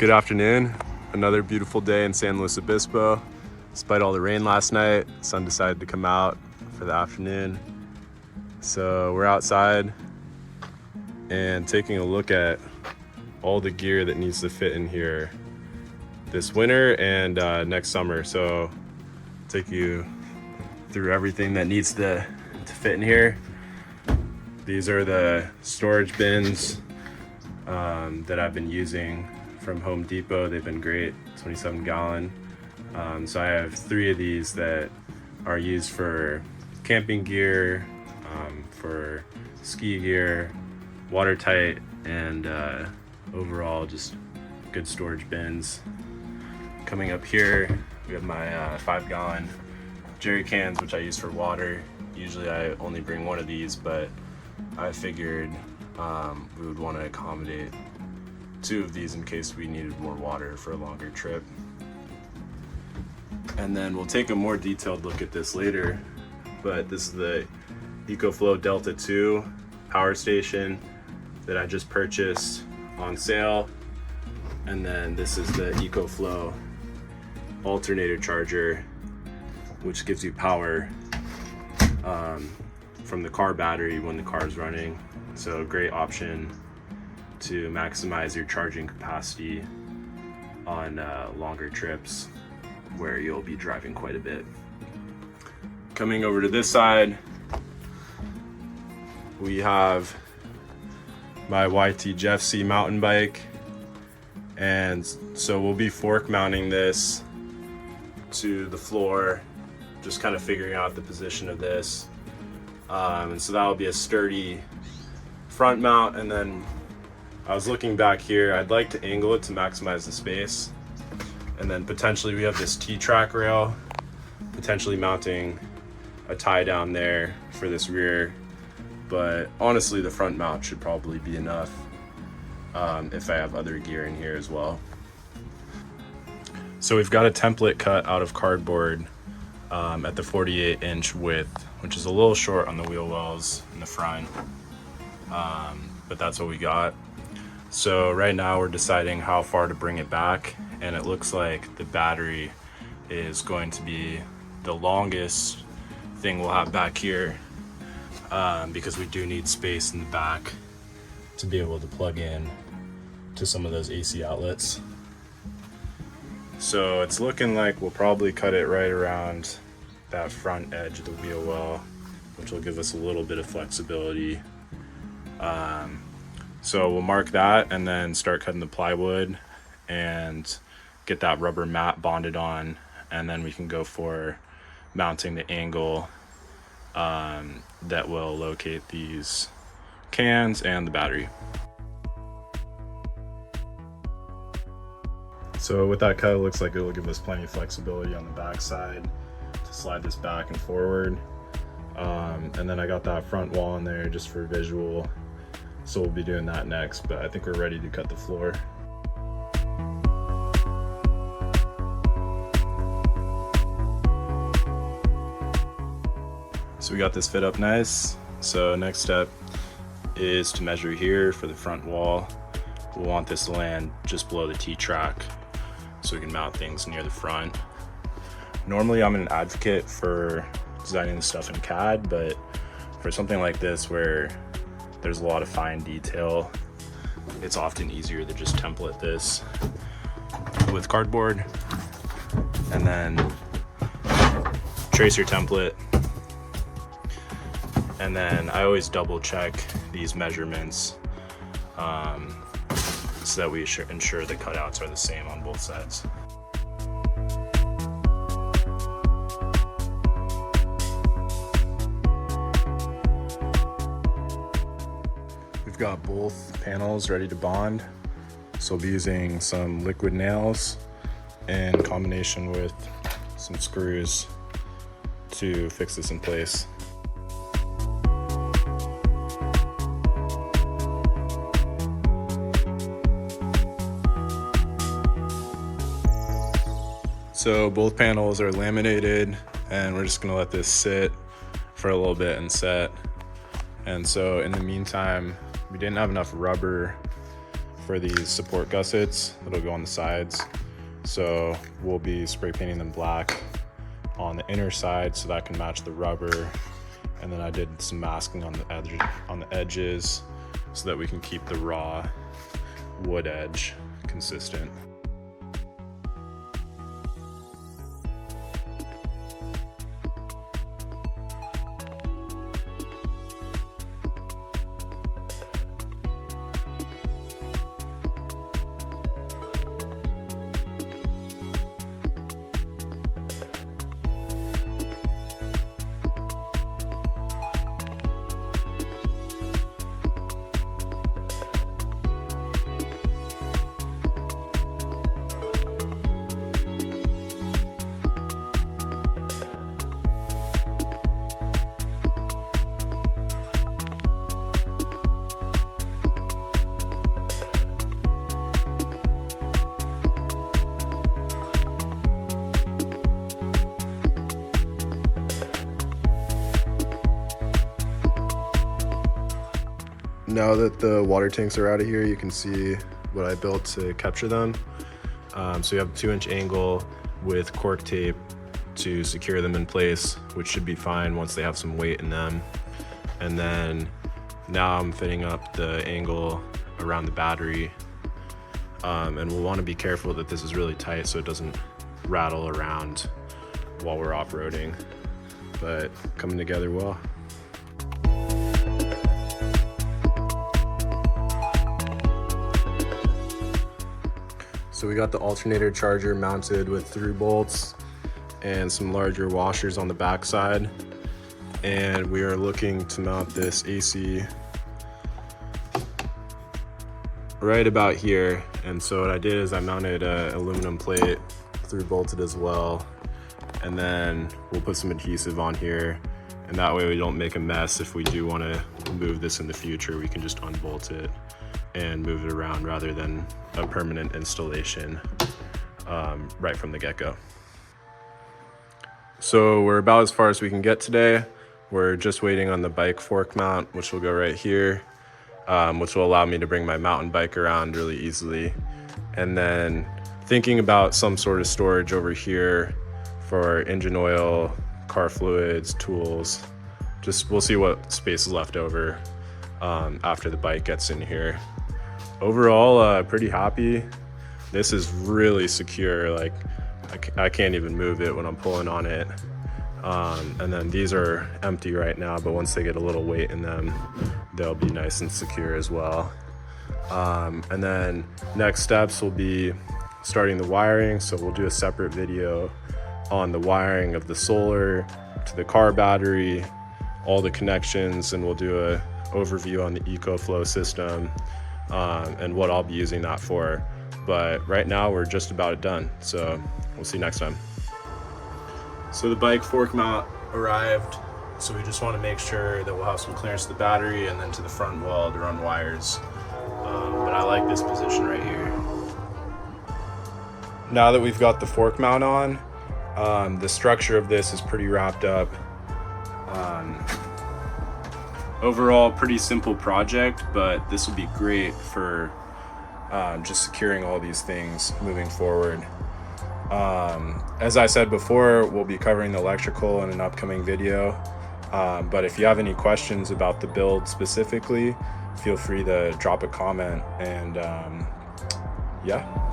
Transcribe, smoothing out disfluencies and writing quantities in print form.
Good afternoon. Another beautiful day in San Luis Obispo. Despite all the rain last night, the sun decided to come out for the afternoon. So we're outside and taking a look at all the gear that needs to fit in here this winter and next summer. So I'll take you through everything that needs to fit in here. These are the storage bins that I've been using from Home Depot. They've been great, 27 gallon. So I have 3 of these that are used for camping gear, for ski gear, watertight, and overall just good storage bins. Coming up here, we have my 5 gallon jerry cans, which I use for water. Usually I only bring 1 of these, but I figured we would want to accommodate 2 of these in case we needed more water for a longer trip. And then we'll take a more detailed look at this later, but this is the EcoFlow Delta 2 power station that I just purchased on sale. And then this is the EcoFlow alternator charger, which gives you power from the car battery when the car is running. So a great option to maximize your charging capacity on longer trips where you'll be driving quite a bit. Coming over to this side, we have my YT Jeff C mountain bike, and so we'll be fork mounting this to the floor, just kind of figuring out the position of this, and so that will be a sturdy front mount. And then I was looking back here, I'd like to angle it to maximize the space. And then potentially we have this T-track rail, potentially mounting a tie down there for this rear. But honestly, the front mount should probably be enough if I have other gear in here as well. So we've got a template cut out of cardboard at the 48-inch width, which is a little short on the wheel wells in the front. But that's what we got. So right now we're deciding how far to bring it back, and it looks like the battery is going to be the longest thing we'll have back here, because we do need space in the back to be able to plug in to some of those AC outlets. So it's looking like we'll probably cut it right around that front edge of the wheel well, which will give us a little bit of flexibility. So we'll mark that and then start cutting the plywood and get that rubber mat bonded on, and then we can go for mounting the angle that will locate these cans and the battery. So with that cut, it looks like it'll give us plenty of flexibility on the back side to slide this back and forward. And then I got that front wall in there just for visual. So we'll be doing that next, but I think we're ready to cut the floor. So we got this fit up nice. So next step is to measure here for the front wall. We'll want this to land just below the T-track so we can mount things near the front. Normally I'm an advocate for designing the stuff in CAD, but for something like this where there's a lot of fine detail, it's often easier to just template this with cardboard and then trace your template. And then I always double check these measurements so that we ensure the cutouts are the same on both sides. We've got both panels ready to bond, so we'll be using some liquid nails in combination with some screws to fix this in place. So both panels are laminated, and we're just gonna let this sit for a little bit and set. And so in the meantime, we didn't have enough rubber for these support gussets that'll go on the sides. So we'll be spray painting them black on the inner side so that can match the rubber. And then I did some masking on the edges so that we can keep the raw wood edge consistent. Now that the water tanks are out of here, you can see what I built to capture them. So you have a 2-inch angle with cork tape to secure them in place, which should be fine once they have some weight in them. And then now I'm fitting up the angle around the battery. And we'll want to be careful that this is really tight so it doesn't rattle around while we're off-roading, but coming together well. So we got the alternator charger mounted with through bolts and some larger washers on the back side. And we are looking to mount this AC right about here. And so what I did is I mounted an aluminum plate through bolted as well. And then we'll put some adhesive on here. And that way we don't make a mess. If we do want to move this in the future, we can just unbolt it and move it around rather than a permanent installation right from the get-go. So we're about as far as we can get today. We're just waiting on the bike fork mount, which will go right here, which will allow me to bring my mountain bike around really easily. And then thinking about some sort of storage over here for engine oil, car fluids, tools. Just we'll see what space is left over after the bike gets in here. Overall, pretty happy. This is really secure. Like I can't even move it when I'm pulling on it. And then these are empty right now, but once they get a little weight in them, they'll be nice and secure as well. And then next steps will be starting the wiring. So we'll do a separate video on the wiring of the solar to the car battery, all the connections, and we'll do a overview on the EcoFlow system and what I'll be using that for. But right now we're just about done, so we'll see you next time. So the bike fork mount arrived, so we just want to make sure that we'll have some clearance to the battery and then to the front wall to run wires. But I like this position right here. Now that we've got the fork mount on, the structure of this is pretty wrapped up. Overall, pretty simple project, but this will be great for just securing all these things moving forward. As I said before, we'll be covering the electrical in an upcoming video. But if you have any questions about the build specifically, feel free to drop a comment, and yeah.